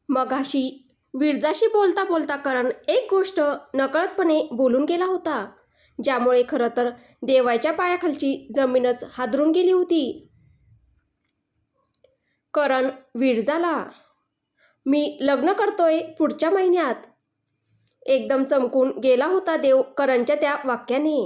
मगाशी विरजाशी बोलता बोलता करण एक गोष्ट नकळतपणे बोलून गेला होता, ज्यामुळे खरं तर देवाच्या पायाखालची जमीनच हादरून गेली होती. करण विरजाला, मी लग्न करतोय पुढच्या महिन्यात. एकदम चमकून गेला होता देव करणच्या त्या वाक्याने.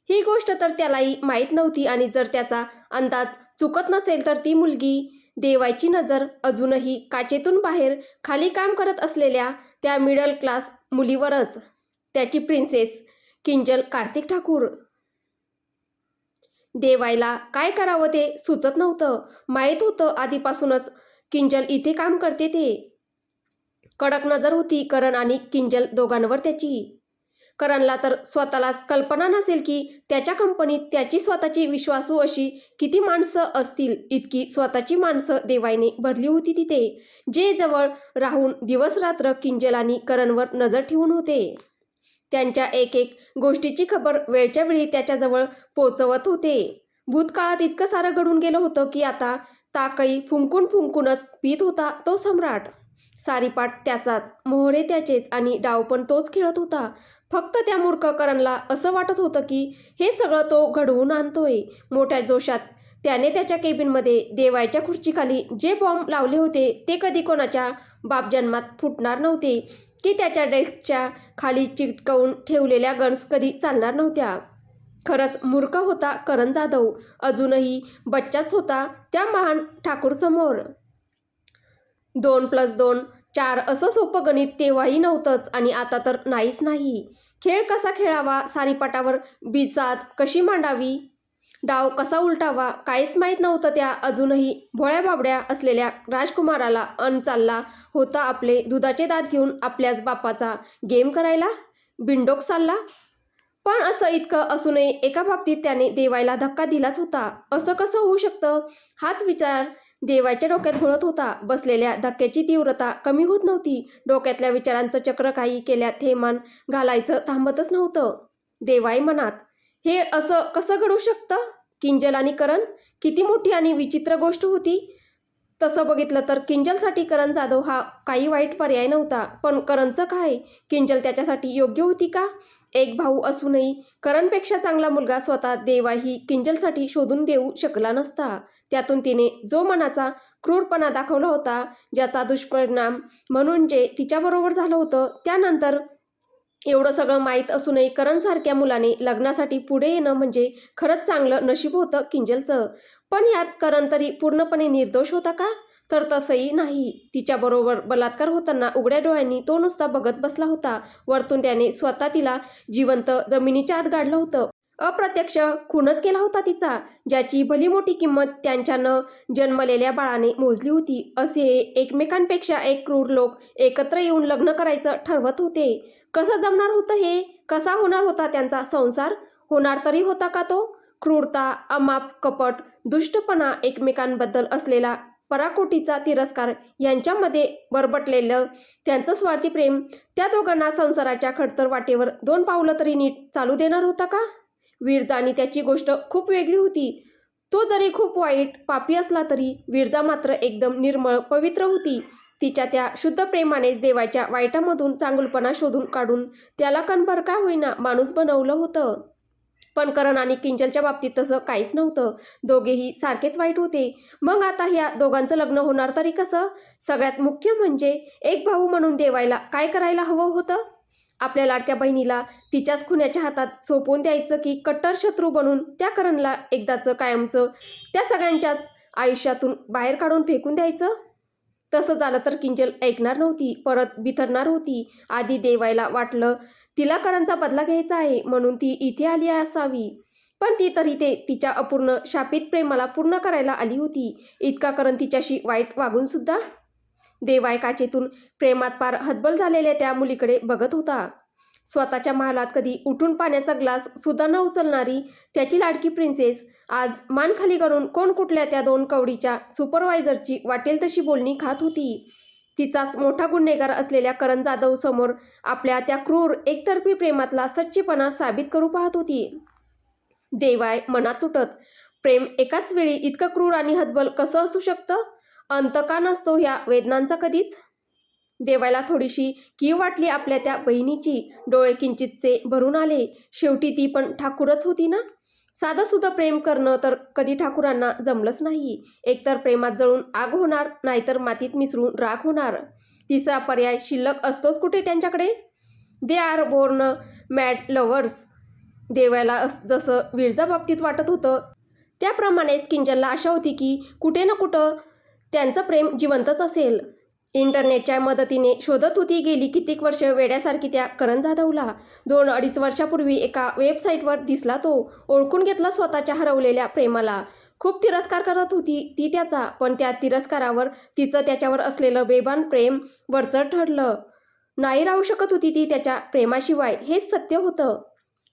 ही गोष्ट तर त्यालाही माहीत नव्हती आणि जर त्याचा अंदाज चुकत नसेल तर ती मुलगी देवाची नजर अजूनही काचेतून बाहेर खाली काम करत असलेल्या त्या मिडल क्लास मुलीवरच, त्याची प्रिन्सेस किंजल कार्तिक ठाकूर. देवायला काय करावं ते सुचत नव्हतं. माहीत होतं आधीपासूनच किंजल इथे काम करते ते. कडक नजर होती करण आणि किंजल दोघांवर त्याची. करणला तर स्वतःलाच कल्पना नसेल की त्याच्या कंपनीत त्याची स्वतःची विश्वासू अशी किती माणसं असतील. इतकी स्वतःची माणसं देवाईने भरली होती तिथे, जे जवळ राहून दिवस रात्र किंजल आणि करणवर नजर ठेवून होते. त्यांच्या एक एक गोष्टीची खबर वेळच्या वेळी त्याच्याजवळ पोचवत होते. भूतकाळात इतकं सारं घडून गेलं होतं की आता ताकही फुंकून फुंकूनच पित होता तो सम्राट. सारीपाट त्याचाच, मोहरे त्याचेच आणि डाव पण तोच खेळत होता. फक्त त्या मूर्ख करणला असं वाटत होतं की हे सगळं तो घडवून आणतोय. मोठ्या जोशात त्याने त्याच्या केबिनमध्ये देवाच्या खुर्चीखाली जे बॉम्ब लावले होते ते कधी कोणाच्या बापजन्मात फुटणार नव्हते, की त्याच्या डेस्कच्या खाली चिटकवून ठेवलेल्या गन्स कधी चालणार नव्हत्या. खरंच मूर्ख होता करण जाधव. अजूनही बच्चाच होता त्या महान ठाकूरसमोर. 2+2 4 असं सोपं गणित तेव्हाही नव्हतंच आणि आता तर नाहीच नाही. खेळ कसा खेळावा, सारीपाटावर बिसात कशी मांडावी, डाव कसा उलटावा, काहीच माहीत नव्हतं त्या अजूनही भोळ्या बाबड्या असलेल्या राजकुमाराला. चालला होता आपले दुधाचे दात घेऊन आपल्याच बापाचा गेम करायला. बिनडोक चालला. पण असं इतकं असूनही एका बाबतीत त्याने देवायला धक्का दिलाच होता. असं कसं होऊ शकतं, हाच विचार देवाच्या डोक्यात घोळत होता. बसलेल्या धक्क्याची तीव्रता कमी होत नव्हती. डोक्यातल्या विचारांचं चक्र काही केल्या थैमान घालायचं थांबतच नव्हतं. देवाई मनात, हे असं कसं घडू शकतं. किंजल आणि करण किती मोठी आणि विचित्र गोष्ट होती. तसं बघितलं तर किंजलसाठी करण जाधव हा काही वाईट पर्याय नव्हता. पण करणचं काय, किंजल त्याच्यासाठी योग्य होती का. एक भाऊ असूनही करणपेक्षा चांगला मुलगा स्वतः देवाही किंजलसाठी शोधून देऊ शकला नसता. त्यातून तिने जो मनाचा क्रूरपणा दाखवला होता, ज्याचा दुष्परिणाम म्हणून जे तिच्याबरोबर झालं होतं, त्यानंतर एवढं सगळं माहीत असूनही करणसारख्या मुलाने लग्नासाठी पुढे येणं म्हणजे खरंच चांगलं नशीब होतं किंजलचं. पण यात करण तरी पूर्णपणे निर्दोष होता का, तर तसंही नाही. तिच्याबरोबर बलात्कार होताना उघड्या डोळ्यांनी तो नुसता बघत बसला होता. वरतून त्याने स्वतः तिला जिवंत जमिनीच्या आत गाडलं होतं. अप्रत्यक्ष खूनच केला होता तिचा, ज्याची भली मोठी किंमत त्यांच्या न जन्मलेल्या बाळाने मोजली होती. असे हे एकमेकांपेक्षा एक क्रूर लोक एकत्र येऊन लग्न करायचं ठरवत होते. कसं जमणार होतं हे. कसा होणार होता त्यांचा संसार. होणार तरी होता का तो. क्रूरता, अमाप कपट, दुष्टपणा, एकमेकांबद्दल असलेला पराकोटीचा तिरस्कार यांच्यामध्ये बरबटलेलं त्यांचं स्वार्थी प्रेम त्या दोघांना संसाराच्या खडतर वाटेवर 2 पावलं तरी नीट चालू देणार होता का. विरजा आणि त्याची गोष्ट खूप वेगळी होती. तो जरी खूप वाईट पापी असला तरी विरजा मात्र एकदम निर्मळ पवित्र होती. तिच्या त्या शुद्ध प्रेमानेच देवाच्या वाईटामधून चांगुलपणा शोधून काढून त्याला कणभर का होईना माणूस बनवलं होतं. पण करण आणि किंजलच्या बाबतीत तसं काहीच नव्हतं. दोघेही सारखेच वाईट होते. मग आता ह्या दोघांचं लग्न होणार तरी कसं. सगळ्यात मुख्य म्हणजे एक भाऊ म्हणून देवायला काय करायला हवं होतं. आपल्या लाडक्या बहिणीला तिच्याच खुन्याच्या हातात सोपवून द्यायचं की कट्टर शत्रू बनून त्या करणला एकदाचं कायमचं त्या सगळ्यांच्याच आयुष्यातून बाहेर काढून फेकून द्यायचं. तसं झालं तर किंजल ऐकणार नव्हती, परत बिथरणार होती. आधी देवायला वाटलं तिला करणचा बदला घ्यायचा आहे म्हणून ती इथे आली असावी. पण ती तरी ते तिच्या अपूर्ण शापित प्रेमाला पूर्ण करायला आली होती. इतका करण तिच्याशी वाईट वागून सुद्धा. देवाय काचेतून प्रेमात पार हतबल झालेल्या त्या मुलीकडे बघत होता. स्वतःच्या महालात कधी उठून पाण्याचा ग्लास सुद्धा न उचलणारी त्याची लाडकी प्रिन्सेस आज मान खाली करून कोण कुठल्या त्या 2 कवडीच्या सुपरवायझरची वाटेल तशी बोलणी खात होती. तिचाच मोठा गुन्हेगार असलेल्या करण जाधव समोर आपल्या त्या क्रूर एकतर्फी प्रेमातला सच्चेपणा साबित करू पाहत होती. देवाय मनात तुटत, प्रेम एकाच वेळी इतकं क्रूर आणि हतबल कसं असू शकतं. अंत का नसतो ह्या वेदनांचा कधीच? देवाला थोडीशी कीव वाटली आपल्या त्या बहिणीची. डोळे किंचितसे भरून आले. शेवटी ती पण ठाकूरच होती ना. साधं सुद्धा प्रेम करणं तर कधी ठाकूरांना जमलंच नाही. एकतर प्रेमात जळून आग होणार, नाहीतर मातीत मिसळून राख होणार. तिसरा पर्याय शिल्लक असतोच कुठे त्यांच्याकडे? They are born mad lovers. देवाला जसं विरजा बाबतीत वाटत होतं त्याप्रमाणेच किंजलला आशा होती की कुठे ना कुठं त्यांचं प्रेम जिवंतच असेल. इंटरनेटच्या मदतीने शोधत होती गेली कित्येक वर्ष वेड्यासारखी त्या करण जाधवला. 2-2.5 वर्षापूर्वी एका वेबसाईटवर दिसला तो. ओळखून घेतला स्वतःच्या हरवलेल्या प्रेमाला. खूप तिरस्कार करत होती ती त्याचा, पण त्या तिरस्कारावर तिचं त्याच्यावर असलेलं बेभान प्रेम वरचढ ठरलं. नाही राहू शकत होती ती त्याच्या प्रेमाशिवाय, हेच सत्य होतं.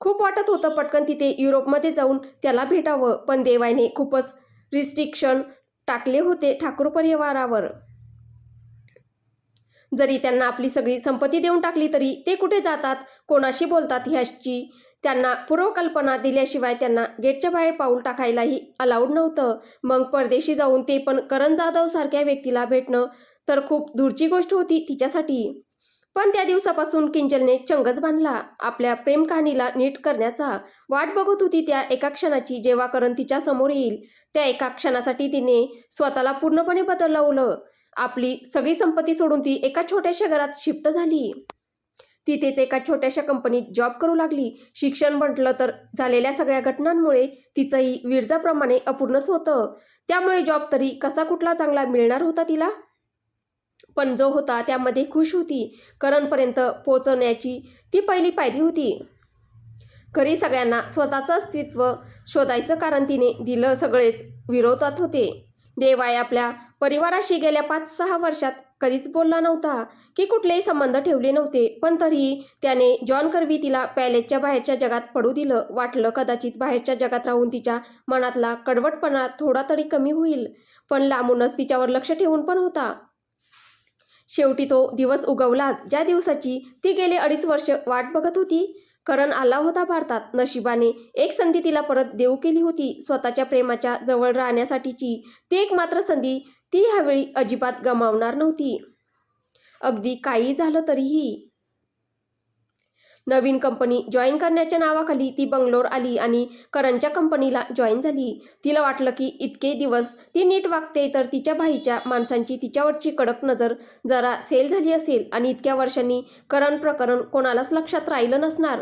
खूप वाटत होतं पटकन तिथे युरोपमध्ये जाऊन त्याला भेटावं, पण देवाने खूपच रिस्ट्रिक्शन टाकले होते ठाकूर परिवारावर. जरी त्यांना आपली सगळी संपत्ती देऊन टाकली तरी ते कुठे जातात, कोणाशी बोलतात ह्याची त्यांना पूर्वकल्पना दिल्याशिवाय त्यांना गेटच्या बाहेर पाऊल टाकायलाही अलाउड नव्हतं. मग परदेशी जाऊन ते पण करण जाधव सारख्या व्यक्तीला भेटणं तर खूप दूरची गोष्ट होती तिच्यासाठी. पण त्या दिवसापासून किंजलने चंगच बांधला आपल्या प्रेम कहाणीला नीट करण्याचा. वाट बघत होती त्या एका क्षणाची जेव्हा करण तिच्या समोर येईल. त्या एका क्षणासाठी तिने स्वतःला पूर्णपणे बदलवलं. आपली सगळी संपत्ती सोडून ती एका छोट्याशा घरात शिफ्ट झाली. तिथेच एका छोट्याशा कंपनीत जॉब करू लागली. शिक्षण म्हटलं तर झालेल्या सगळ्या घटनांमुळे तिचंही विरजाप्रमाणे अपूर्णच होतं. त्यामुळे जॉब तरी कसा कुठला चांगला मिळणार होता तिला, पण जो होता त्यामध्ये खुश होती. करणपर्यंत पोहोचण्याची ती पहिली पायरी होती. घरी सगळ्यांना स्वतःचं अस्तित्व शोधायचं कारण तिने दिलं सगळेच विरोधात होते. देवाय आपल्या परिवाराशी गेल्या 5-6 वर्षात कधीच बोलला नव्हता की कुठलेही संबंध ठेवले नव्हते, पण तरीही त्याने जॉन करवी तिला पॅलेसच्या बाहेरच्या जगात पडू दिलं. वाटलं कदाचित बाहेरच्या जगात राहून तिच्या मनातला कडवटपणा थोडा तरी कमी होईल, पण लांबूनच तिच्यावर लक्ष ठेवून पण होता. शेवटी तो दिवस उगवलाच ज्या दिवसाची ती गेले 2.5 वर्ष वाट बघत होती. करण आला होता भारतात. नशिबाने एक संधी तिला परत देऊ केली होती. स्वतःच्या प्रेमाच्या जवळ राहण्यासाठीची ती एकमात्र संधी ती ह्यावेळी अजिबात गमावणार नव्हती, अगदी काही झालं तरीही. नवीन कंपनी जॉईन करण्याच्या नावाखाली ती बंगलोर आली आणि करणच्या कंपनीला जॉईन झाली. तिला वाटलं की इतके दिवस ती नीट वागते तर तिच्या भाईच्या माणसांची तिच्यावरची कडक नजर जरा सेल झाली असेल आणि इतक्या वर्षांनी करण प्रकरण कोणालाच लक्षात राहिलं नसणार.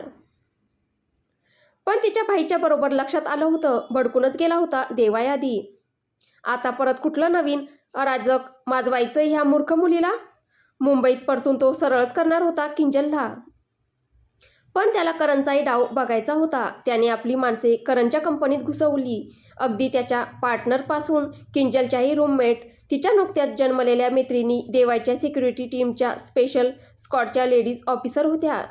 पण तिच्या भाईच्या बरोबर लक्षात आलं होतं. भडकूनच गेला होता देवायादी. आता परत कुठलं नवीन अराजक माजवायचं ह्या मूर्ख मुलीला? मुंबईत परतून तो सरळच करणार होता किंजलला. पण त्याला करणचाही डाव बघायचा होता. त्याने आपली माणसे करणच्या कंपनीत घुसवली. अगदी त्याच्या पार्टनरपासून किंजलच्याही रूममेट, तिच्या नुकत्याच जन्मलेल्या मैत्रिणी, देवाच्या सिक्युरिटी टीमच्या स्पेशल स्क्वॉडच्या लेडीज ऑफिसर होत्या.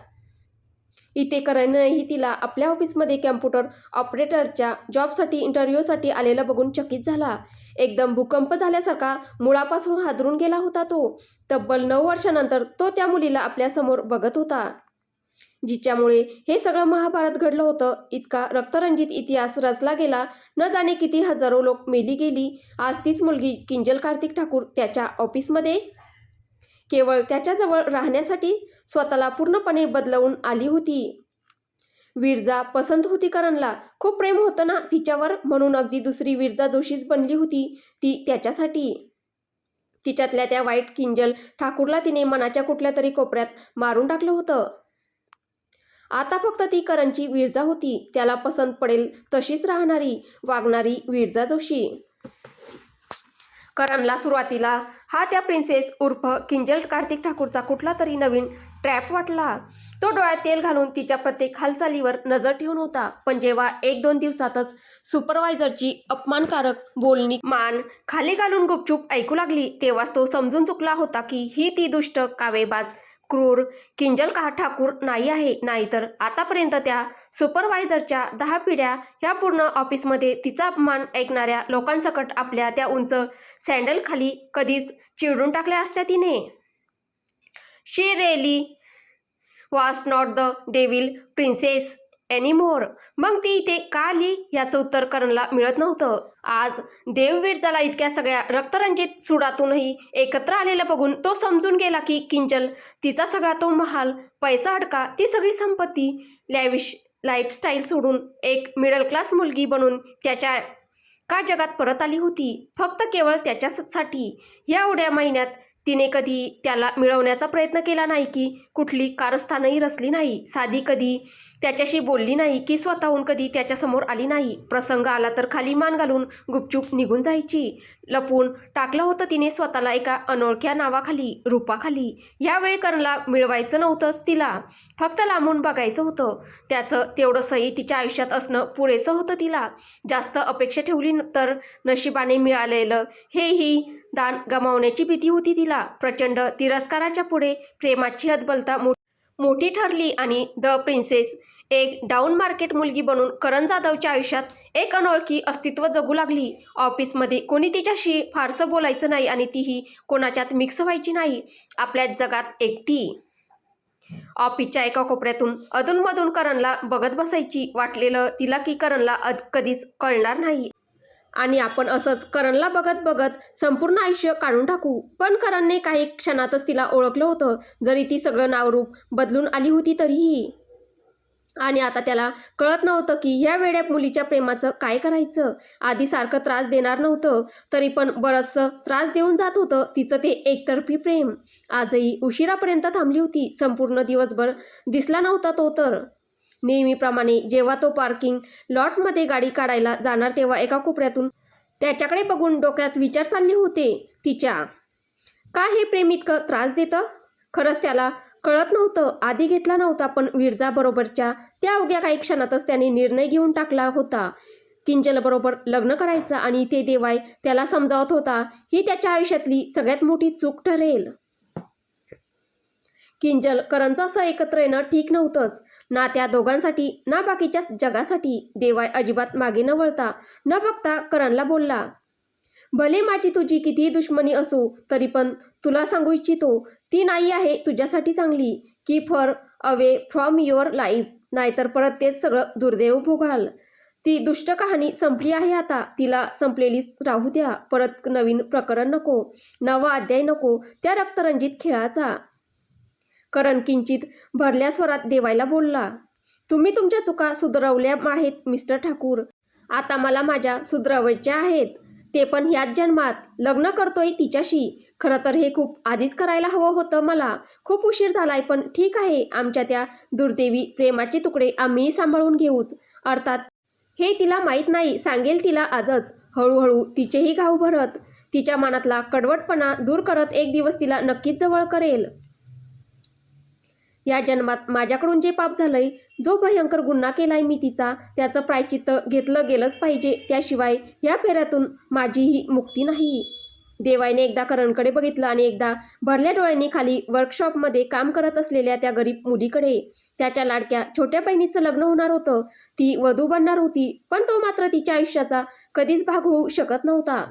इथे करणनेही तिला आपल्या ऑफिसमध्ये कॅम्प्युटर ऑपरेटरच्या जॉबसाठी इंटरव्ह्यूसाठी आलेलं बघून चकित झाला. एकदम भूकंप झाल्यासारखा मुळापासून हादरून गेला होता तो. तब्बल 9 वर्षांनंतर तो त्या मुलीला आपल्यासमोर बघत होता, जिच्यामुळे हे सगळं महाभारत घडलं होतं. इतका रक्तरंजित इतिहास रचला गेला. न जाणे किती हजारो लोक मेली गेली. आज तीच मुलगी किंजल कार्तिक ठाकूर त्याच्या ऑफिसमध्ये केवळ त्याच्याजवळ राहण्यासाठी स्वतःला पूर्णपणे बदलवून आली होती. विरजा पसंत होती करणला. खूप प्रेम होतं ना तिच्यावर, म्हणून अगदी दुसरी विरजा जोशीच बनली होती ती त्याच्यासाठी. तिच्यातल्या त्या वाईट किंजल ठाकूरला तिने मनाच्या कुठल्या तरी कोपऱ्यात मारून टाकलं होतं. आता फक्त ती करणची विरजा होती, त्याला पसंत पडेल तशीच राहणारी, वागणारी विरजा जोशी. करणला सुरुवातीला हा त्या प्रिन्सेस उर्फ किंजल कार्तिक ठाकूरचा कुठला तरी नवीन ट्रॅप वाटला. तो डोळ्यात तेल घालून तिच्या प्रत्येक हालचालीवर नजर ठेवून होता. पण जेव्हा 1-2 दिवसातच सुपरवायझरची अपमानकारक बोलणी मान खाली घालून गुपचूप ऐकू लागली, तेव्हाच तो समजून चुकला होता की ही ती दुष्ट, कावेबाज, क्रूर किंजल ठाकूर नाही आहे. नाहीतर आतापर्यंत त्या सुपरवायझरच्या 10 पिढ्या ह्या पूर्ण ऑफिसमध्ये तिचा अपमान ऐकणाऱ्या लोकांसकट आपल्या त्या उंच सँडलखाली कधीच चिरडून टाकल्या असत्या तिने. She really was not the devil princess anymore. मग ती इथे का आली याचं उत्तर करणला मिळत नव्हतं. आज देववीरजाला इतक्या सगळ्या रक्तरंजित सुडातूनही एकत्र आलेलं बघून तो समजून गेला की किंजल, तिचा सगळा तो महाल, पैसा अडका, ती सगळी संपत्ती, लॅविश लाईफस्टाईल सोडून एक मिडल क्लास मुलगी बनून त्याच्या का जगात परत आली होती, फक्त केवळ त्याच्यासाठी. या एवढ्या महिन्यात तिने कधी त्याला मिळवण्याचा प्रयत्न केला नाही की कुठली कारस्थानही रचली नाही, साधी कधी त्याच्याशी बोलली नाही की स्वतःहून कधी त्याच्यासमोर आली नाही. प्रसंग आला तर खाली मान घालून गुपचूप निघून जायची. लपवून टाकलं होतं तिने स्वतःला एका अनोळख्या नावाखाली, रूपाखाली. यावेळी करणला मिळवायचं नव्हतंच तिला, फक्त लांबून बघायचं होतं. त्याचं तेवढंसही तिच्या आयुष्यात असणं पुरेसं होतं तिला. जास्त अपेक्षा ठेवली तर नशिबाने मिळालेलं हेही दान गमावण्याची भीती होती तिला. प्रचंड तिरस्काराच्या पुढे प्रेमाची हतबलता मोठी ठरली आणि द प्रिन्सेस एक डाऊन मार्केट मुलगी बनून करण जाधवच्या आयुष्यात एक अनोळखी अस्तित्व जगू लागली. ऑफिसमध्ये कोणी तिच्याशी फारसं बोलायचं नाही आणि तीही कोणाच्यात मिक्स व्हायची नाही, आपल्याच जगात एकटी. ऑफिसच्या एका कोपऱ्यातून अधूनमधून करणला बघत बसायची. वाटलेलं तिला की करणला कधीच कळणार नाही आणि आपण असंच करणला बघत बघत संपूर्ण आयुष्य काढून टाकू. पण करणने काही क्षणातच तिला ओळखलं होतं, जरी ती सगळं नावरूप बदलून आली होती तरीही. आणि आता त्याला कळत नव्हतं की ह्या वेड्या मुलीच्या प्रेमाचं काय करायचं. आधी सारखं त्रास देणार नव्हतं, तरी पण बरंचसं त्रास देऊन जात होतं तिचं ते एकतर्फी प्रेम. आजही उशिरापर्यंत थांबली होती. संपूर्ण दिवसभर दिसला नव्हता तो तर. नेहमीप्रमाणे जेव्हा तो पार्किंग लॉटमध्ये गाडी काढायला जाणार तेव्हा एका कोपऱ्यातून त्याच्याकडे बघून डोक्यात विचार चालले होते तिच्या, का हे प्रेम इतकं त्रास देतं. खरंच त्याला कळत नव्हतं, आधी घेतला नव्हता, पण विरजाबरोबरच्या त्या अवघ्या काही क्षणातच त्याने निर्णय घेऊन टाकला होता किंजलबरोबर लग्न करायचं. आणि ते देवाय त्याला समजावत होता ही त्याच्या आयुष्यातली सगळ्यात मोठी चूक ठरेल. किंजल करणचं असं एकत्र येणं ठीक नव्हतंच, ना त्या दोघांसाठी ना बाकीच्या जगासाठी. देवाय अजिबात मागे न वळता न बघता करणला बोलला, भले माझी तुझी कितीही दुश्मनी असो तरी पण तुला सांगू इच्छितो, ती नाही आहे तुझ्यासाठी चांगली. Keep her away from your life, नाहीतर परत तेच सगळं दुर्दैव भोगाल. ती दुष्ट कहाणी संपली आहे आता, तिला संपलेलीच राहू द्या. परत नवीन प्रकरण नको, नवा अध्याय नको त्या रक्तरंजित खेळाचा. करण किंचित भरल्या स्वरात देवायला बोलला, तुम्ही तुमच्या चुका सुधरवल्या आहेत मिस्टर ठाकूर, आता मला माझ्या सुधरवायच्या आहेत, ते पण ह्याच जन्मात. लग्न करतोय तिच्याशी. खरं तर हे खूप आधीच करायला हवं होतं मला. खूप उशीर झालाय, पण ठीक आहे, आमच्या त्या दुर्दैवी प्रेमाचे तुकडे आम्हीही सांभाळून घेऊच. अर्थात हे तिला माहीत नाही, सांगेल तिला आजच. हळूहळू तिचेही घाव भरत, तिच्या मनातला कडवटपणा दूर करत एक दिवस तिला नक्कीच जवळ करेल. या जन्मात माझ्याकडून जे पाप झालंय, जो भयंकर गुन्हा केलाय मी तिचा, त्याचं प्रायश्चित्त घेतलं गेलंच पाहिजे. त्याशिवाय या फेऱ्यातून माझीही मुक्ती नाही. देवाईने एकदा करणकडे बघितलं आणि एकदा भरल्या डोळ्यांनी खाली वर्कशॉपमध्ये काम करत असलेल्या त्या गरीब मुलीकडे. त्याच्या लाडक्या छोट्या बहिणीचं लग्न होणार होतं, ती वधू बनणार होती, पण तो मात्र तिच्या आयुष्याचा कधीच भाग होऊ शकत नव्हता.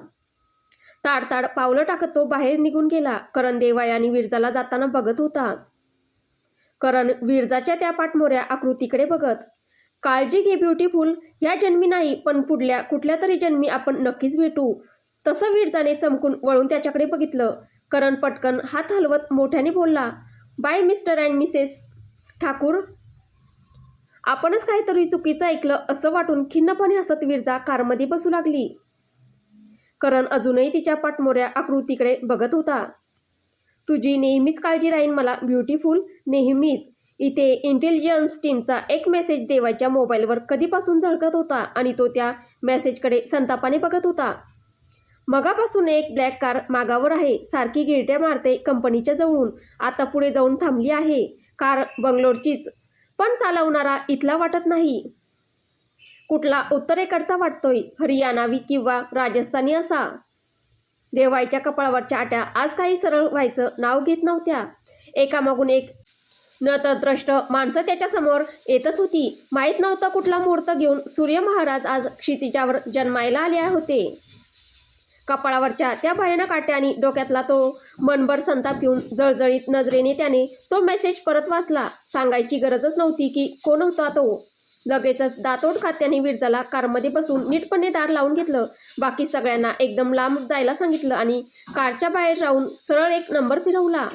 ताडताड पावलं टाकत तो बाहेर निघून गेला. करण देवाई आणि विरजाला जाताना बघत होता. करण विरजाच्या त्या पाठमोऱ्या आकृतीकडे बघत, काळजी घे ब्युटिफुल, ह्या जन्मी नाही पण पुढल्या कुठल्या तरी जन्मी आपण नक्कीच भेटू. तसं विरजाने चमकून वळून त्याच्याकडे बघितलं. करण पटकन हात हलवत मोठ्याने बोलला, bye Mr and Mrs Thakur. आपणच काहीतरी चुकीचं ऐकलं असं वाटून खिन्नपणे हसत विरजा कारमध्ये बसू लागली. करण अजूनही तिच्या पाठमोऱ्या आकृतीकडे बघत होता. तुझी नेहमीच काळजी राहीन मला ब्युटिफुल, नेहमीच. इथे इंटेलिजन्स टीमचा एक मेसेज देवाच्या मोबाईलवर कधीपासून झळकत होता आणि तो त्या मेसेजकडे संतापाने बघत होता. मगापासून एक ब्लॅक कार मागावर आहे, सारखी गिरट्या मारते कंपनीच्या जवळून, आता पुढे जाऊन थांबली आहे. कार बंगलोरचीच, पण चालवणारा इथला वाटत नाही. कुठला उत्तरेकडचा वाटतोय, हरियाणावी किंवा राजस्थानी असा. देवाईच्या कपाळावरच्या आट्या आज काही सरळ व्हायचं नाव घेत नव्हत्या. एकामागून एक नतद्रष्ट माणसं त्याच्यासमोर येतच होती. माहीत नव्हतं कुठला मुहूर्त घेऊन सूर्य महाराज आज क्षितिजावर जन्मायला आले होते. कपाळावरच्या त्या भयानक आट्या आणि डोक्यातला तो मनभर संताप घेऊन जळजळीत नजरेने त्याने तो मेसेज परत वाचला. सांगायची गरजच नव्हती की कोण होता तो. लगेचच दातोड खात त्याने विरजाला कारमध्ये बसून नीटपणे दार लावून घेतलं. बाकी सगळ्यांना एकदम लांब जायला सांगितलं आणि कारच्या बाहेर राहून सरळ एक नंबर फिरवला.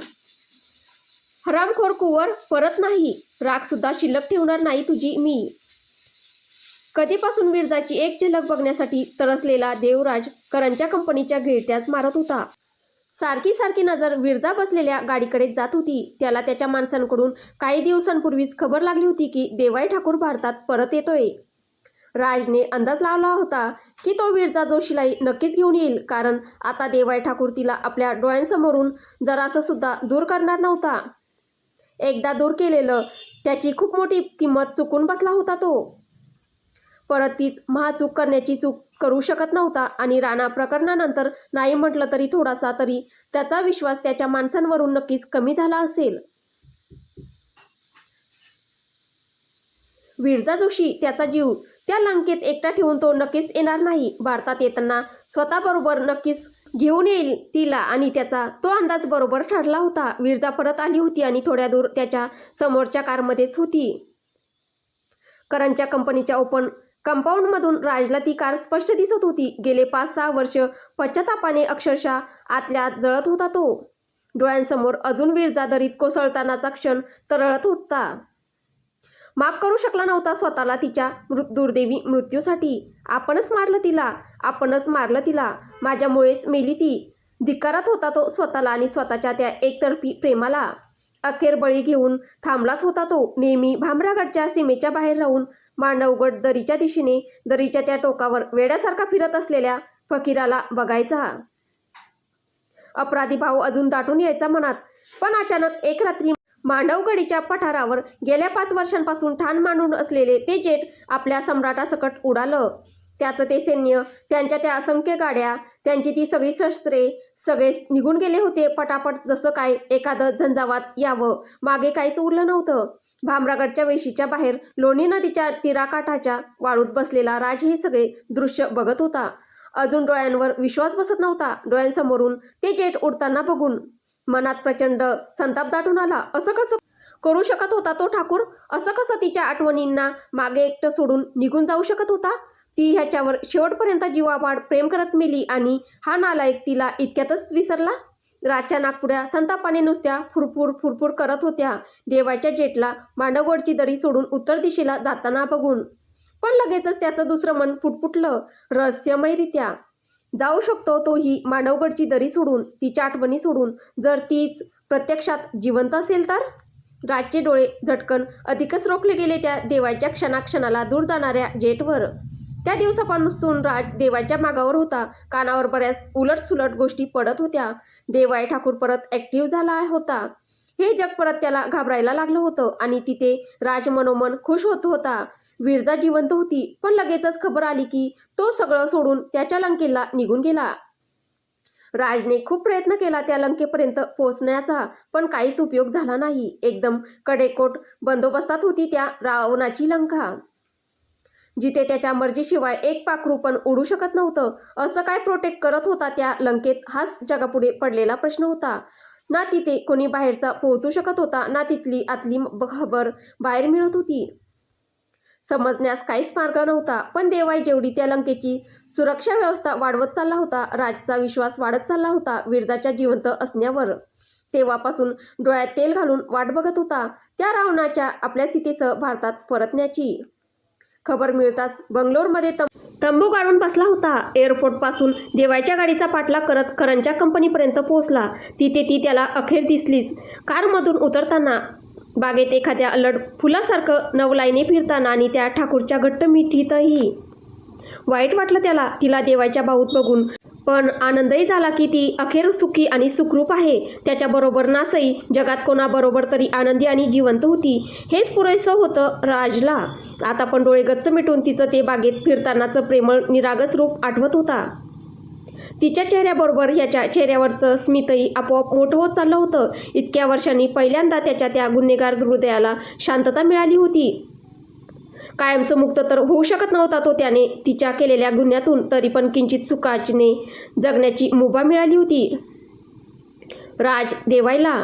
हरामखोर कुंवर परत नाही, राग सुद्धा शिल्लक ठेवणार नाही तुझी मी. कधीपासून विरजाची एक झलक बघण्यासाठी तरसलेला देवराज करणच्या कंपनीच्या गिळट्याच मारत होता. सारखी सारखी नजर विरजा बसलेल्या गाडीकडे जात होती. त्याला त्याच्या माणसांकडून काही दिवसांपूर्वीच खबर लागली होती की देवाई ठाकूर भारतात परत येतोय. राजने अंदाज लावला होता की तो विरजा जोशीलाही नक्कीच घेऊन येईल, कारण आता देवाई ठाकूर तिला आपल्या डोळ्यांसमोरून जरासं सुद्धा दूर करणार नव्हता. एकदा दूर केलेलं त्याची खूप मोठी किंमत चुकून बसला होता तो. परत तीच महाचूक करण्याची चूक करू शकत नव्हता आणि राणा प्रकरणानंतर नाही म्हटलं तरी थोडासा तरी त्याचा विश्वास त्याच्या माणसांवरून नक्कीच कमी झाला असेल. विरजा जोशी त्याचा जीव त्या लंकेत एकटा ठेवून तो नक्कीच येणार नाही. भारतात येताना स्वतःबरोबर नक्कीच घेऊन येईल तिला आणि त्याचा तो अंदाज बरोबर ठरला होता. विरजा परत आली होती आणि थोड्या दूर त्याच्या समोरच्या कारमध्येच होती. करणच्या कंपनीच्या ओपन कंपाऊंडमधून राजला ती कार स्पष्ट दिसत होती. गेले 5-6 वर्ष पश्चातापाने अक्षरशः आतल्या आत जळत होता तो. डोळ्यांसमोर अजून विरजा दरीत कोसळतानाचा क्षण तरळत होता. माफ करू शकला नव्हता स्वतःला तिच्या दुर्दैवी मृत्यूसाठी. आपणच मारलं तिला, माझ्यामुळेच मेली ती. धिक्कारत होता तो स्वतःला आणि स्वतःच्या त्या एकतर्फी प्रेमाला. अखेर बळी घेऊन थांबलाच होता तो. नेहमी भामरागडच्या सीमेच्या बाहेर राहून मांडवगड दरीच्या दिशेने दरीच्या त्या टोकावर वेड्यासारखा फिरत असलेल्या फकीराला बघायचा. अपराधी भाव अजून दाटून यायचा मनात. पण अचानक एक रात्री मांडवगडीच्या पठारावर गेल्या 5 वर्षांपासून ठाण मांडून असलेले ते जेट आपल्या सम्राटासकट उडालं. त्याचं ते सैन्य, त्यांच्या त्या असंख्य गाड्या, त्यांची ती सगळी शस्त्रे, सगळे निघून गेले होते पटापट, जसं काय एखादं झंझावात यावं. मागे काहीच उरलं नव्हतं. भामरागडच्या वेशीच्या बाहेर लोणी नदीच्या तीराकाठाच्या वाळूत बसलेला राज हे सगळे दृश्य बघत होता. अजून डोळ्यांवर विश्वास बसत नव्हता. डोळ्यांसमोरून ते जेट उडताना बघून मनात प्रचंड संताप दाटून आला. असं कसं करू शकत होता तो ठाकूर? असं कसं तिच्या आठवणींना मागे एकटं सोडून निघून जाऊ शकत होता? ती ह्याच्यावर शेवटपर्यंत जीवापाड प्रेम करत मेली आणि हा नालायक तिला इतक्यातच विसरला. राजच्या नागपुड्या संतापाने नुसत्या फुरफुर करत होत्या देवाच्या जेटला मांडवगडची दरी सोडून उत्तर दिशेला जाताना बघून. पण लगेचच त्याचं दुसरं मन फुटफुटलं रहस्यमयरित्या. जाऊ शकतो तोही मांडवगडची दरी सोडून, तिच्या आठवणी सोडून, जर तीच प्रत्यक्षात जिवंत असेल तर? राजचे डोळे झटकन अधिकच रोखले गेले त्या देवाच्या क्षणाक्षणाला दूर जाणाऱ्या जेटवर. त्या दिवसापासून राज देवाच्या मागावर होता. कानावर बऱ्याच उलटसुलट गोष्टी पडत होत्या. देवाई ठाकूर परत ॲक्टिव्ह झाला होता. हे जग परत त्याला घाबरायला लागलं होतं आणि तिथे राज मनोमन खुश होत होता. विरजा जिवंत होती. पण लगेचच खबर आली की तो सगळं सोडून त्याच्या लंकेला निघून गेला. राजने खूप प्रयत्न केला त्या लंकेपर्यंत पोहोचण्याचा, पण काहीच उपयोग झाला नाही. एकदम कडेकोट बंदोबस्तात होती त्या रावणाची लंका, जिथे त्याच्या मर्जीशिवाय एक पाखरू पण उडू शकत नव्हतं. असं काय प्रोटेक्ट करत होता त्या लंकेत? हाच जगापुढे पडलेला प्रश्न होता. ना तिथे कोणी बाहेरचा पोहोचू शकत होता, ना तिथली आतली खबर बाहेर मिळत होती. समजण्यास काहीच मार्ग नव्हता. पण देवाई जेवढी त्या लंकेची सुरक्षा व्यवस्था वाढवत चालला होता, राजचा विश्वास वाढत चालला होता विरजाच्या जिवंत असण्यावर. तेव्हापासून डोळ्यात तेल घालून वाट बघत होता त्या रावणाच्या आपल्या सीतेसह भारतात परतण्याची. खबर मिळताच बंगलोरमध्ये तंबू गाडून बसला होता. एअरपोर्टपासून देवाच्या गाडीचा पाठलाग करत करणच्या कंपनीपर्यंत पोहोचला. तिथे ती त्याला अखेर दिसलीच. कारमधून उतरताना, बागेत एखाद्या अल्लड फुलासारखं नवलाईने फिरताना आणि त्या ठाकूरच्या घट्ट मिठीतही. वाईट वाटलं त्याला तिला देवाच्या बाहूत बघून, पण आनंदही झाला की ती अखेर सुखी आणि सुखरूप आहे. त्याच्याबरोबर नासई जगात कोणाबरोबर तरी आनंदी आणि जिवंत होती. हेच पुरेसं होतं राजला. आता पण डोळे गच्च मिटून तिचं ते बागेत फिरतानाचं प्रेमळ निरागस रूप आठवत होता. तिच्या चेहऱ्याबरोबर ह्याच्या चेहऱ्यावरचं स्मितही आपोआप मोठं होत चाललं होतं. इतक्या वर्षांनी पहिल्यांदा त्याच्या त्या गुन्हेगार हृदयाला शांतता मिळाली होती. कायमचं मुक्त तर होऊ शकत नव्हता तो त्याने तिच्या केलेल्या गुन्ह्यातून, तरी पण किंचित सुखाने जगण्याची मुभा मिळाली होती. राज देवाईला,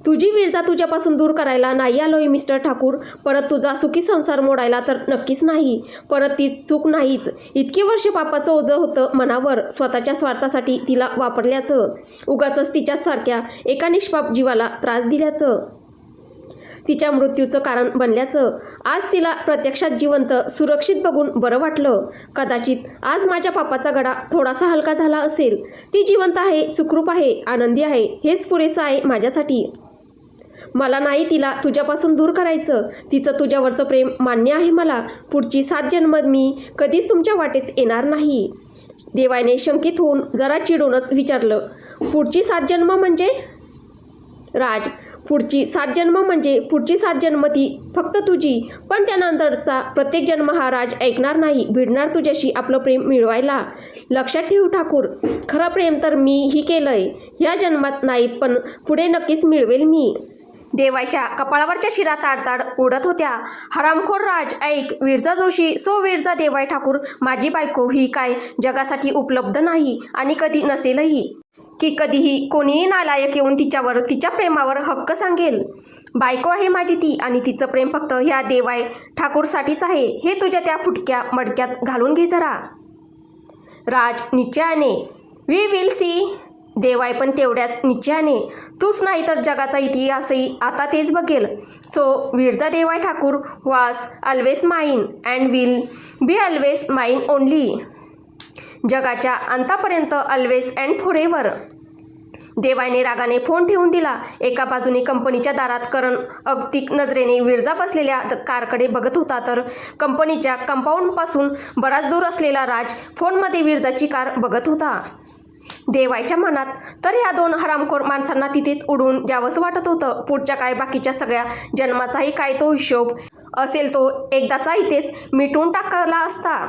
तुझी विरजा तुझ्यापासून दूर करायला नाही आलोय मिस्टर ठाकूर. परत तुझा सुखी संसार मोडायला तर नक्कीच नाही. परत ती चूक नाहीच. इतकी वर्ष पापाचं ओझं होतं मनावर, स्वतःच्या स्वार्थासाठी तिला वापरल्याचं, उगाचच तिच्यासारख्या एका निष्पाप जीवाला त्रास दिल्याचं, तिच्या मृत्यूचं कारण बनल्याचं. आज तिला प्रत्यक्षात जिवंत सुरक्षित बघून बरं वाटलं. कदाचित आज माझ्या पापाचा गडा थोडासा हलका झाला असेल. ती जिवंत आहे, सुखरूप आहे, आनंदी आहे, हेच पुरेसं आहे माझ्यासाठी. मला नाही तिला तुझ्यापासून दूर करायचं. तिचं तुझ्यावरचं प्रेम मान्य आहे मला. पुढची 7 जन्म मी कधीच तुमच्या वाटेत येणार नाही. देवाने शंकित होऊन जरा चिडूनच विचारलं, पुढची 7 जन्म म्हणजे? राज, पुढची 7 जन्म म्हणजे पुढची 7 जन्म ती फक्त तुझी. पण त्यानंतरचा प्रत्येक जन्म हा राज ऐकणार नाही, भिडणार तुझ्याशी आपलं प्रेम मिळवायला. लक्षात ठेव ठाकूर, खरं प्रेम तर मीही केलंय. ह्या जन्मात नाही, पण पुढे नक्कीच मिळवेल मी. देवाच्या कपाळावरच्या शिरा ताडताड उडत होत्या. हरामखोर राज, ऐक. विरजा जोशी, सो विरजा देवाय ठाकूर, माझी बायको ही काय जगासाठी उपलब्ध नाही आणि कधी नसेलही. की कधीही कोणीही नालायक येऊन तिच्यावर, तिच्या प्रेमावर हक्क सांगेल. बायको आहे माझी ती, आणि तिचं प्रेम फक्त ह्या देवाय ठाकूरसाठीच आहे. हे तुझ्या त्या फुटक्या मडक्यात घालून घे जरा. राज निश्चयाने. We will see. देवाय पण तेवढ्याच निश्चयाने. तूच नाही तर जगाचा इतिहासही आता तेच बघेल. सो विरजा देवाय ठाकूर वॉज ऑलवेज माईन अँड विल बी ऑलवेज माईन ओनली. जगाच्या अंतापर्यंत ऑलवेज अँड फॉरएव्हर. देवाने रागाने फोन ठेवून दिला. एका बाजूने कंपनीच्या दारात करण अगतिक नजरेने विरजा बसलेल्या कारकडे बघत होता, तर कंपनीच्या कंपाऊंडपासून बराच दूर असलेला राज फोनमध्ये विरजाची कार बघत होता. देवाच्या मनात तर ह्या 2 हरामखोर माणसांना तिथेच उडवून द्यावंसं वाटत होतं. पुढच्या काय बाकीच्या सगळ्या जन्माचाही काय तो हिशोब असेल तो एकदाचा इथेच मिटवून टाकला असता.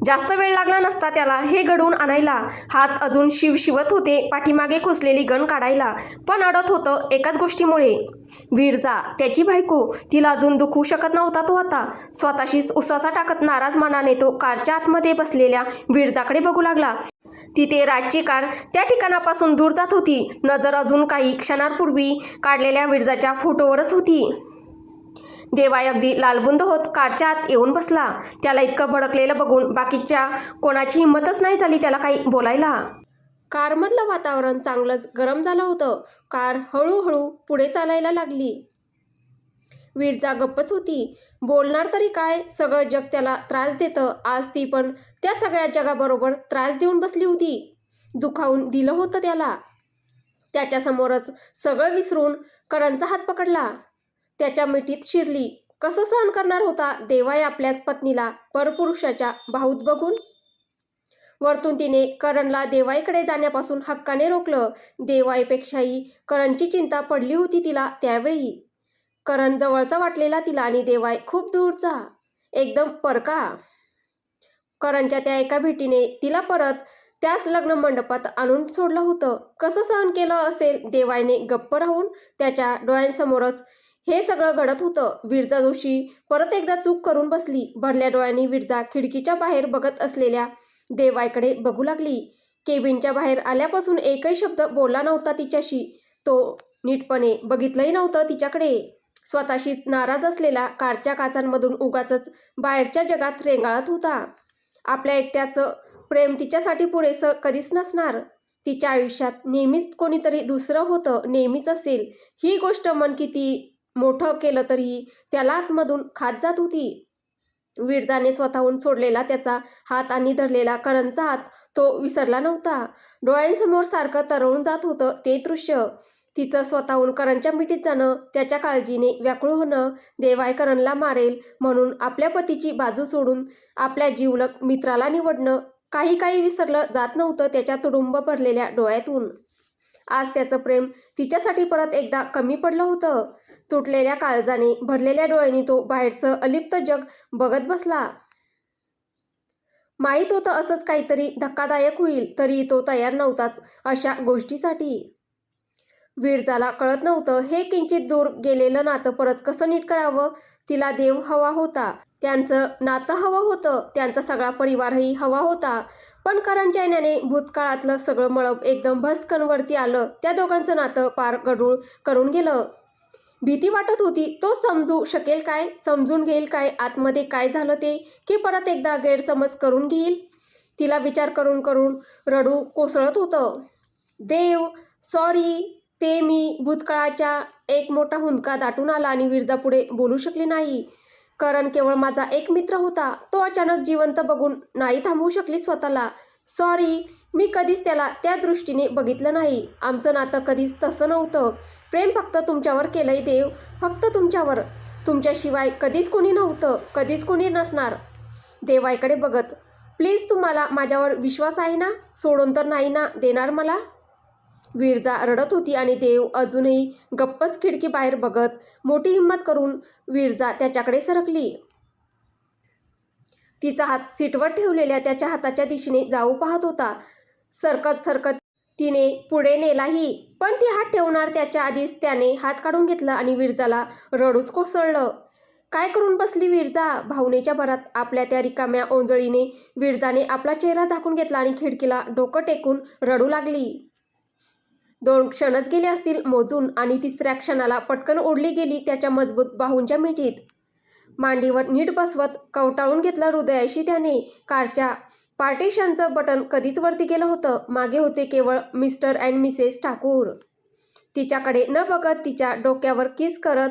जास्त वेळ लागला नसता त्याला हे घडवून आणायला. हात अजून शिवशिवत होते पाठीमागे खोचलेली गण काढायला, पण अडत होतं एकाच गोष्टीमुळे. विरजा, त्याची बायको. तिला अजून दुखवू शकत नव्हता तो आता. स्वतःशीच उसासा टाकत नाराज मनाने तो कारच्या आतमध्ये बसलेल्या विरजाकडे बघू लागला. तिथे राजची कार त्या ठिकाणापासून दूर जात होती. नजर अजून काही क्षणांपूर्वी काढलेल्या विरजाच्या फोटोवरच होती. देवाय अगदी लालबुंद होत कारच्या आत येऊन बसला. त्याला इतकं भडकलेलं बघून बाकीच्या कोणाची हिंमतच नाही झाली त्याला काही बोलायला. कारमधलं वातावरण चांगलंच गरम झालं होतं. कार हळूहळू पुढे चालायला लागली. विरजा गप्पच होती. बोलणार तरी काय? सगळं जग त्याला त्रास देतं. आज ती पण त्या सगळ्या जगाबरोबर त्रास देऊन बसली होती. दुखावून दिलं होतं त्याला. त्याच्यासमोरच सगळं विसरून करणचा हात पकडला. त्याच्या मिठीत शिरली. कसं सहन करणार होता देवाय आपल्याच पत्नीला परपुरुषाच्या बाहुत बघून? वरतून तिने करणला देवाईकडे जाण्यापासून हक्काने रोखलं. देवाईपेक्षाही करणची चिंता पडली होती तिला त्यावेळी. करण जवळचा वाटलेला तिला आणि देवाय खूप दूरचा, एकदम परका. करणच्या त्या एका भेटीने तिला परत त्याच लग्न मंडपात आणून सोडलं होतं. कसं सहन केलं असेल देवायने गप्प राहून? त्याच्या डोळ्यांसमोरच हे सगळं घडत होतं. विरजा जोशी परत एकदा चूक करून बसली. भरल्या डोळ्यांनी विरजा खिडकीच्या बाहेर बघत असलेल्या देवायकडे बघू लागली. केबिनच्या बाहेर आल्यापासून एकही शब्द बोलला नव्हता तिच्याशी. तो नीटपणे बघितलंही नव्हतं तिच्याकडे. स्वतःशीच नाराज असलेला कारच्या काचांमधून उगाचच बाहेरच्या जगात रेंगाळत होता. आपल्या एकट्याचं प्रेम तिच्यासाठी पुरेसं कधीच नसणार. तिच्या आयुष्यात नेहमीच कोणीतरी दुसरं होतं, नेहमीच असेल. ही गोष्ट मन किती मोठं केलं तरीही त्याला आतमधून खात जात होती. विरजाने स्वतःहून सोडलेला त्याचा हात आणि धरलेला करणचा हात तो विसरला नव्हता. डोळ्यांसमोर सारखं तरळून जात होतं ते दृश्य. तिचं स्वतःहून करणच्या मिठीत जाणं, त्याच्या काळजीने व्याकुळ होणं. देवाय करणला मारेल म्हणून आपल्या पतीची बाजू सोडून आपल्या जिवलग मित्राला निवडणं, काही विसरलं जात नव्हतं त्याच्या तुडुंब भरलेल्या डोळ्यातून. आज त्याचं प्रेम तिच्यासाठी परत एकदा कमी पडलं होतं. तुटलेल्या काळजाने भरलेल्या डोळ्यांनी तो बाहेरचं अलिप्त जग बघत बसला. माहीत होतं असंच काहीतरी धक्कादायक होईल, तरी तो तयार नव्हताच अशा गोष्टीसाठी. विरजाला कळत नव्हतं हे किंचित दूर गेलेलं नातं परत कसं नीट करावं. तिला देव हवा होता, त्यांचं नातं हवं होतं, त्यांचा सगळा परिवारही हवा होता. पण करणच्या येण्याने भूतकाळातलं सगळं मळप एकदम भस्कनवरती आलं. त्या दोघांचं नातं पार गढूळ करून गेलं. भीती वाटत होती, तो समजू शकेल काय, समजून घेईल काय आतमध्ये काय झालं ते, की परत एकदा गैरसमज करून घेईल. तिला विचार करून करून रडू कोसळत होतं. देव, सॉरी. ते मी भूतकाळाच्या एक मोठा हुंदका दाटून आला आणि विरजा पुढे बोलू शकली नाही. करण केवळ माझा एक मित्र होता. तो अचानक जिवंत बघून नाही थांबवू शकली स्वतःला. सॉरी, मी कधीच त्याला त्या दृष्टीने बघितलं नाही. आमचं नातं कधीच तसं नव्हतं. प्रेम फक्त तुमच्यावर केलंय देव, फक्त तुमच्यावर. तुमच्याशिवाय कधीच कोणी नव्हतं, कधीच कोणी नसणार. देवाईकडे बघत, प्लीज तुम्हाला माझ्यावर विश्वास आहे ना? सोडून तर नाही ना देणार मला? विरजा रडत होती आणि देव अजूनही गप्पच खिडकीबाहेर बघत. मोठी हिंमत करून विरजा त्याच्याकडे सरकली. तिचा हात सीटवर ठेवलेल्या त्याच्या हाताच्या दिशेने जाऊ पाहत होता. सरकत सरकत तिने पुढे नेलाही, पण ती हात ठेवणार त्याच्या आधीच त्याने हात काढून घेतला आणि विरजाला रडूच कोसळलं. काय करून बसली विरजा? भावनेच्या भरात आपल्या त्या रिकाम्या ओंजळीने विरजाने आपला चेहरा झाकून घेतला आणि खिडकीला डोकं टेकून रडू लागली. 2 क्षणच गेले असतील मोजून आणि तिसऱ्या क्षणाला पटकन ओढली गेली त्याच्या मजबूत बाहूंच्या मिठीत. मांडीवर नीट बसवत कवटाळून घेतलं हृदयाशी त्याने. कारच्या पार्टिशनचं बटन कधीच वरती गेलं होतं. मागे होते केवळ मिस्टर अँड मिसेस ठाकूर. तिच्याकडे न बघत तिच्या डोक्यावर किस करत,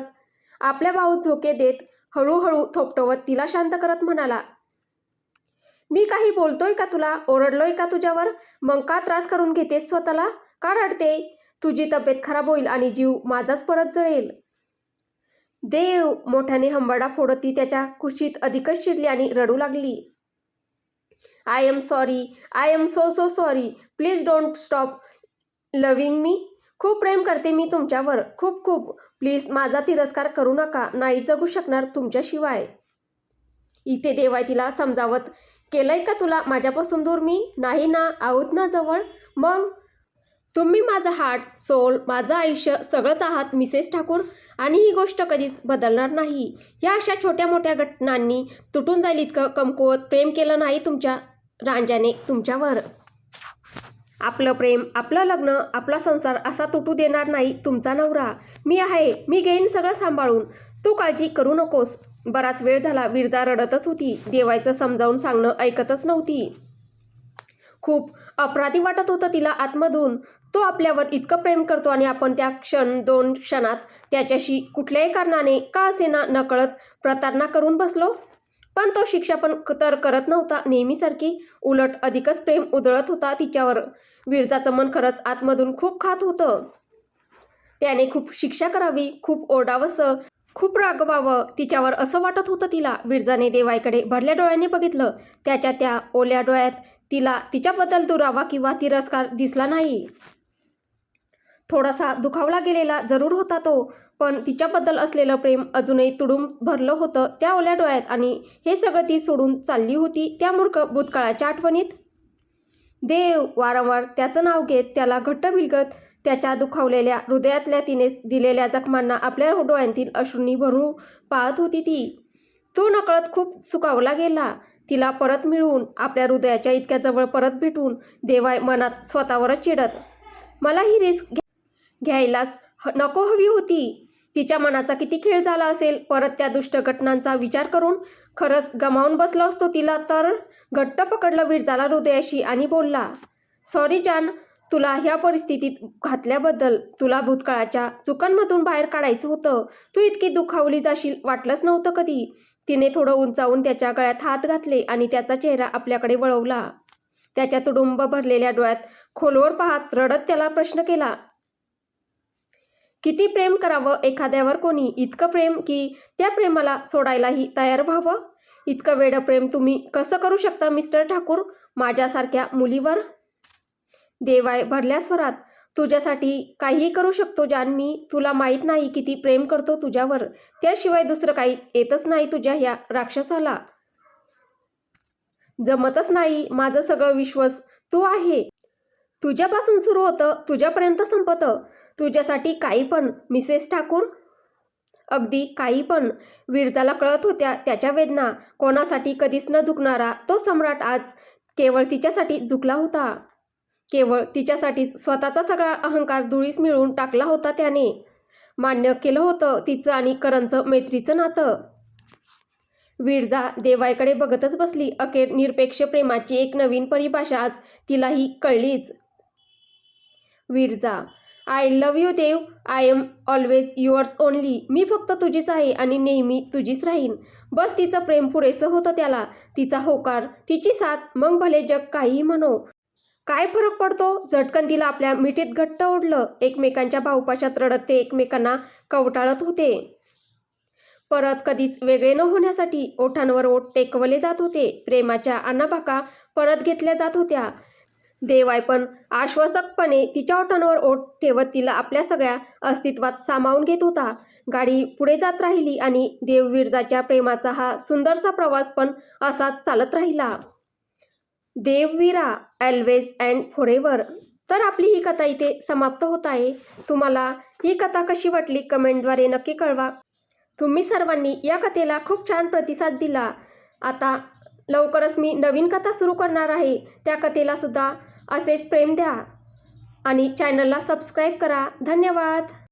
आपल्या बाहूत झोके देत, हळूहळू थोपटवत तिला शांत करत म्हणाला, मी काही बोलतोय का तुला? ओरडलोय का तुझ्यावर? मग का त्रास करून घेतेस स्वतःला? का रडते? तुझी तब्येत खराब होईल आणि जीव माझाच परत जळेल. देव, मोठ्याने हंबरडा फोडत ती त्याच्या कुशीत अधिकच शिरली आणि रडू लागली. I am sorry, I am so so sorry. Please don't stop loving me. खूप प्रेम करते मी तुमच्यावर, खूप खूप. प्लीज माझा तिरस्कार करू नका. नाही जगू शकणार तुमच्याशिवाय. इथे देवाय तिला समजावत, केलंय का तुला माझ्यापासून दूर मी? नाही ना, आहोत ना जवळ. मग तुम्ही माझं हार्ट, सोल, माझं आयुष्य सगळंच आहात मिसेस ठाकूर, आणि ही गोष्ट कधीच बदलणार नाही. या अशा छोट्या मोठ्या घटनांनी तुटून जाईल इतकं कमकुवत प्रेम केलं नाही तुमच्या रांजाने तुमच्यावर. आपलं प्रेम, आपलं लग्न, आपला संसार असा तुटू देणार नाही तुमचा नवरा. मी आहे, मी घेईन सगळं सांभाळून. तू काळजी करू नकोस. बराच वेळ झाला विरजा रडतच होती. देवायचं समजावून सांगणं ऐकतच नव्हती. खूप अपराधी वाटत होतं तिला आतमधून. तो आपल्यावर इतकं प्रेम करतो आणि आपण त्या 2 क्षणात त्याच्याशी कुठल्याही कारणाने का असेना नकळत प्रतारणा करून बसलो. पण तो शिक्षा पण तर करत नव्हता नेहमीसारखी, उलट अधिकच प्रेम उधळत होता तिच्यावर. विरजाचं मन खरंच आतमधून खूप खात होतं. त्याने खूप शिक्षा करावी, खूप ओरडावंसं, खूप रागवावं तिच्यावर असं वाटत होतं तिला. विरजाने देवाईकडे भरल्या डोळ्यांनी बघितलं. त्याच्या त्या ओल्या डोळ्यात तिला तिच्याबद्दल दुरावा किंवा तिरस्कार दिसला नाही. थोडासा दुखावला गेलेला जरूर होता तो, पण तिच्याबद्दल असलेलं प्रेम अजूनही तुडूंब भरलं होतं त्या ओल्या डोळ्यात. आणि हे सगळं ती सोडून चालली होती त्या मूर्ख भूतकाळाच्या आठवणीत. देव, वारंवार त्याचं नाव घेत, त्याला घट्ट विलगत, त्याच्या दुखावलेल्या हृदयातल्या तिने दिलेल्या जखमांना आपल्या डोळ्यांतील अश्रूंनी भरून पाहत होती ती. तो नकळत खूप सुखावला गेला. तिला परत मिळवून, आपल्या हृदयाच्या इतक्या जवळ परत भेटून. देवाय मनात स्वतःवरच चिडत, मला ही रिस्क घ्यायलाच नको हवी होती. तिच्या मनाचा किती खेळ झाला असेल परत त्या दुष्ट घटनांचा विचार करून. खरंच गमावून बसलो असतो तिला तर. घट्ट पकडलं विरजाला हृदयाशी आणि बोलला, सॉरी जान, तुला ह्या परिस्थितीत घातल्याबद्दल. तुला भूतकाळाच्या चुकांमधून बाहेर काढायचं होतं. तू इतकी दुखावली जाशील वाटलंच नव्हतं कधी. तिने थोडं उंचावून त्याच्या गळ्यात हात घातले आणि त्याचा चेहरा आपल्याकडे वळवला. त्याच्या तुडुंब भरलेल्या डोळ्यात खोलवर पाहत रडत त्याला प्रश्न केला, किती प्रेम करावं एखाद्यावर कोणी? इतकं प्रेम की त्या प्रेमाला सोडायलाही तयार व्हावं? इतकं वेडं प्रेम तुम्ही कसं करू शकता मिस्टर ठाकूर माझ्यासारख्या मुलीवर? देवाय भरल्या स्वरात, तुझ्यासाठी काहीही करू शकतो जान मी. तुला माहीत नाही किती प्रेम करतो तुझ्यावर. त्याशिवाय दुसरं काही येतच नाही तुझ्या ह्या राक्षसाला. जमतच नाही. माझं सगळं विश्वास तू आहे. तुझ्यापासून सुरू होतं, तुझ्यापर्यंत संपतं. तुझ्यासाठी काही पण मिसेस ठाकूर. अगदी काही पण. विरजाला कळत होत्या त्याच्या वेदना. कोणासाठी कधीच न झुकणारा तो सम्राट आज केवळ तिच्यासाठी झुकला होता. केवळ तिच्यासाठीच स्वतःचा सगळा अहंकार धुळीस मिळवून टाकला होता त्याने. मान्य केलं होतं तिचं आणि करणचं मैत्रीचं नातं. विरजा देवाईकडे बघतच बसली. अखेर निरपेक्ष प्रेमाची एक नवीन परिभाषा आज तिलाही कळलीच. Viraja, I love you Dev. I am always yours only. मी फक्त तुझीच आहे आणि नेहमी तुझीच राहीन. बस तिचं प्रेम पुरेसं होतं त्याला. तिचा होकार, तिची साथ, मग भले जग काहीही म्हणो. काय फरक पडतो? झटकन तिला आपल्या मिठीत घट्ट ओढलं. एकमेकांच्या बाहुपाशात रडत ते एकमेकांना कवटाळत होते. परत कधीच वेगळे न होण्यासाठी ओठांवर ओठ टेकवले जात होते. प्रेमाच्या अनाभाका परत घेतल्या जात होत्या. देवाय पण आश्वासकपणे तिच्या ओठांवर ओठ ठेवत तिला आपल्या सगळ्या अस्तित्वात सामावून घेत होता. गाडी पुढे जात राहिली आणि देवविरजाच्या प्रेमाचा हा सुंदरसा प्रवास पण असाच चालत राहिला. देववीरा ऑलवेज अँड फॉरेव्हर. तर आपली ही कथा इथे समाप्त होत आहे. तुम्हाला ही कथा कशी वाटली कमेंटद्वारे नक्की कळवा. तुम्ही सर्वांनी या कथेला खूप छान प्रतिसाद दिला. आता लवकरच मी नवीन कथा सुरू करणार आहे. त्या कथेला सुद्धा असेच प्रेम द्या आणि चॅनलला सबस्क्राईब करा. धन्यवाद.